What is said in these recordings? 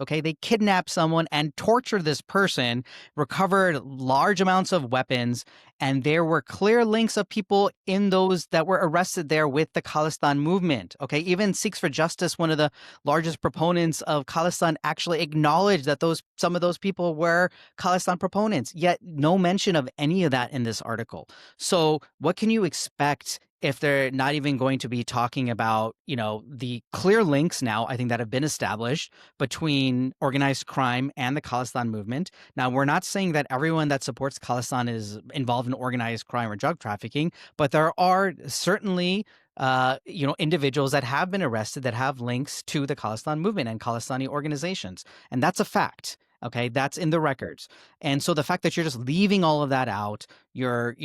Okay, they kidnapped someone and tortured this person, recovered large amounts of weapons, and there were clear links of people in those that were arrested there with the Khalistan movement. Okay, even Sikhs for Justice, one of the largest proponents of Khalistan, actually acknowledged that some of those people were Khalistan proponents. Yet no mention of any of that in this article. So what can you expect if they're not even going to be talking about, the clear links now, I think, that have been established between organized crime and the Khalistan movement? Now, we're not saying that everyone that supports Khalistan is involved in organized crime or drug trafficking, but there are certainly individuals that have been arrested that have links to the Khalistan movement and Khalistani organizations. And that's a fact. Okay, that's in the records. And so the fact that you're just leaving all of that out, you're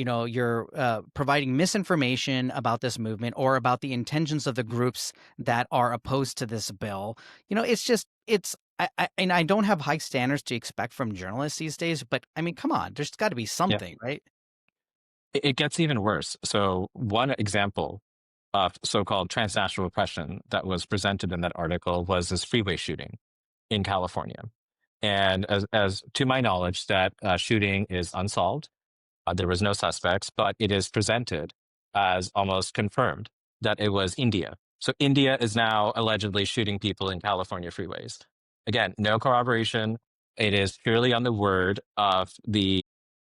providing misinformation about this movement or about the intentions of the groups that are opposed to this bill. And I don't have high standards to expect from journalists these days, but I mean, come on, there's got to be Yeah, something, right? it gets even worse. So one example of so-called transnational oppression that was presented in that article was this freeway shooting in California. And as to my knowledge, that shooting is unsolved. There was no suspects, but it is presented as almost confirmed that it was India. So India is now allegedly shooting people in California freeways. Again, no corroboration. It is purely on the word of the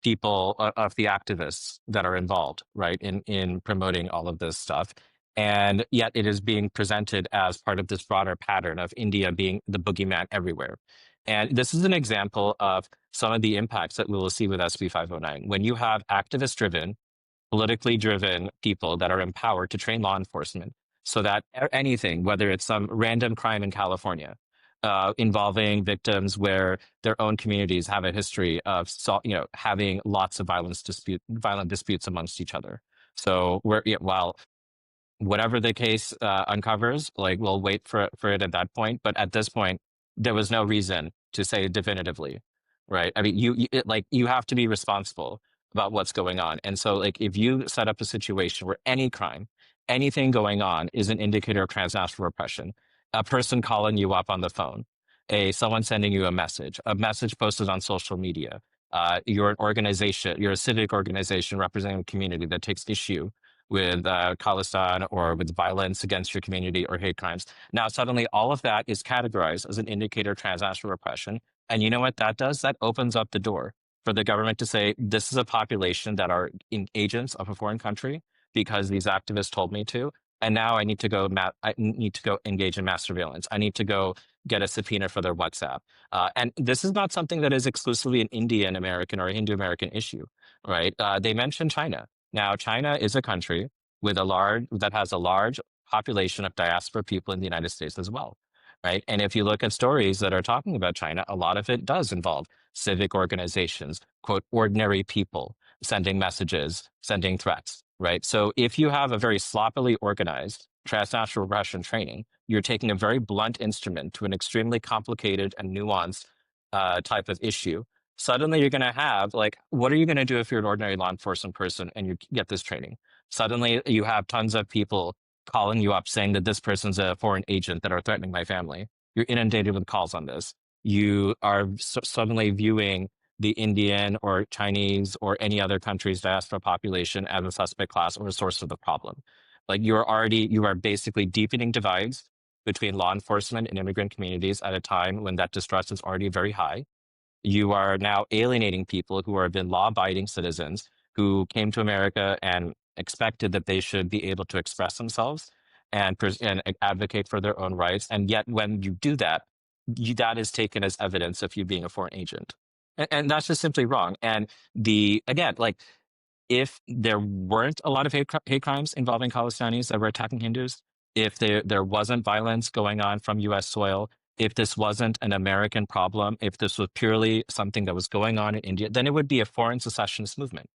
people, of the activists that are involved, right, in promoting all of this stuff. And yet it is being presented as part of this broader pattern of India being the boogeyman everywhere. And this is an example of some of the impacts that we will see with SB 509. When you have activist driven, politically driven people that are empowered to train law enforcement so that anything, whether it's some random crime in California, involving victims where their own communities have a history of having lots of violent disputes amongst each other. So while whatever the case uncovers, like we'll wait for it at that point. But at this point, there was no reason to say definitively, right? I mean, you have to be responsible about what's going on. And so, like, if you set up a situation where any crime, anything going on is an indicator of transnational repression, a person calling you up on the phone, someone sending you a message posted on social media, you're an organization, you're a civic organization representing a community that takes issue with Khalistan or with violence against your community or hate crimes. Now, suddenly all of that is categorized as an indicator of transnational repression. And you know what that does? That opens up the door for the government to say, this is a population that are agents of a foreign country because these activists told me to. And now I need to go engage in mass surveillance. I need to go get a subpoena for their WhatsApp. And this is not something that is exclusively an Indian American or a Hindu American issue, right? They mentioned China. Now, China is a country that has a large population of diaspora people in the United States as well, right? And if you look at stories that are talking about China, a lot of it does involve civic organizations, quote, ordinary people sending messages, sending threats, right? So if you have a very sloppily organized transnational repression training, you're taking a very blunt instrument to an extremely complicated and nuanced type of issue. Suddenly you're going to have, like, what are you going to do if you're an ordinary law enforcement person and you get this training? Suddenly you have tons of people calling you up saying that this person's a foreign agent that are threatening my family. You're inundated with calls on this. You are suddenly viewing the Indian or Chinese or any other country's diaspora population as a suspect class or a source of the problem. Like, you are basically deepening divides between law enforcement and immigrant communities at a time when that distrust is already very high. You are now alienating people who have been law-abiding citizens who came to America and expected that they should be able to express themselves and advocate for their own rights. And yet when you do that, that is taken as evidence of you being a foreign agent. And that's just simply wrong. And again, like, if there weren't a lot of hate crimes involving Khalistanis that were attacking Hindus, if there wasn't violence going on from U.S. soil, if this wasn't an American problem, if this was purely something that was going on in India, then it would be a foreign secessionist movement,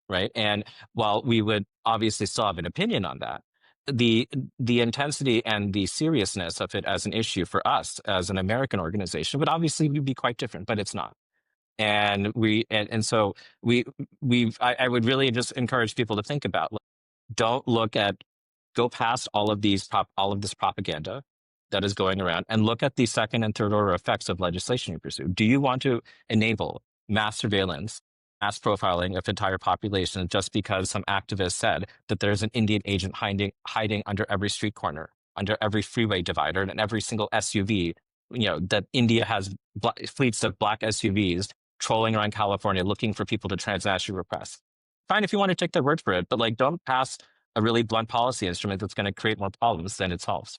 right? And while we would obviously still have an opinion on that, the intensity and the seriousness of it as an issue for us as an American organization would obviously be quite different, but it's not. And so I would really just encourage people to think about, go past all of this propaganda, that is going around and look at the second and third order effects of legislation you pursue. Do you want to enable mass surveillance, mass profiling of entire populations just because some activist said that there's an Indian agent hiding under every street corner, under every freeway divider, and every single SUV? That India has fleets of black SUVs trolling around California looking for people to transnationally repress. Fine if you want to take their word for it, but don't pass a really blunt policy instrument that's going to create more problems than it solves.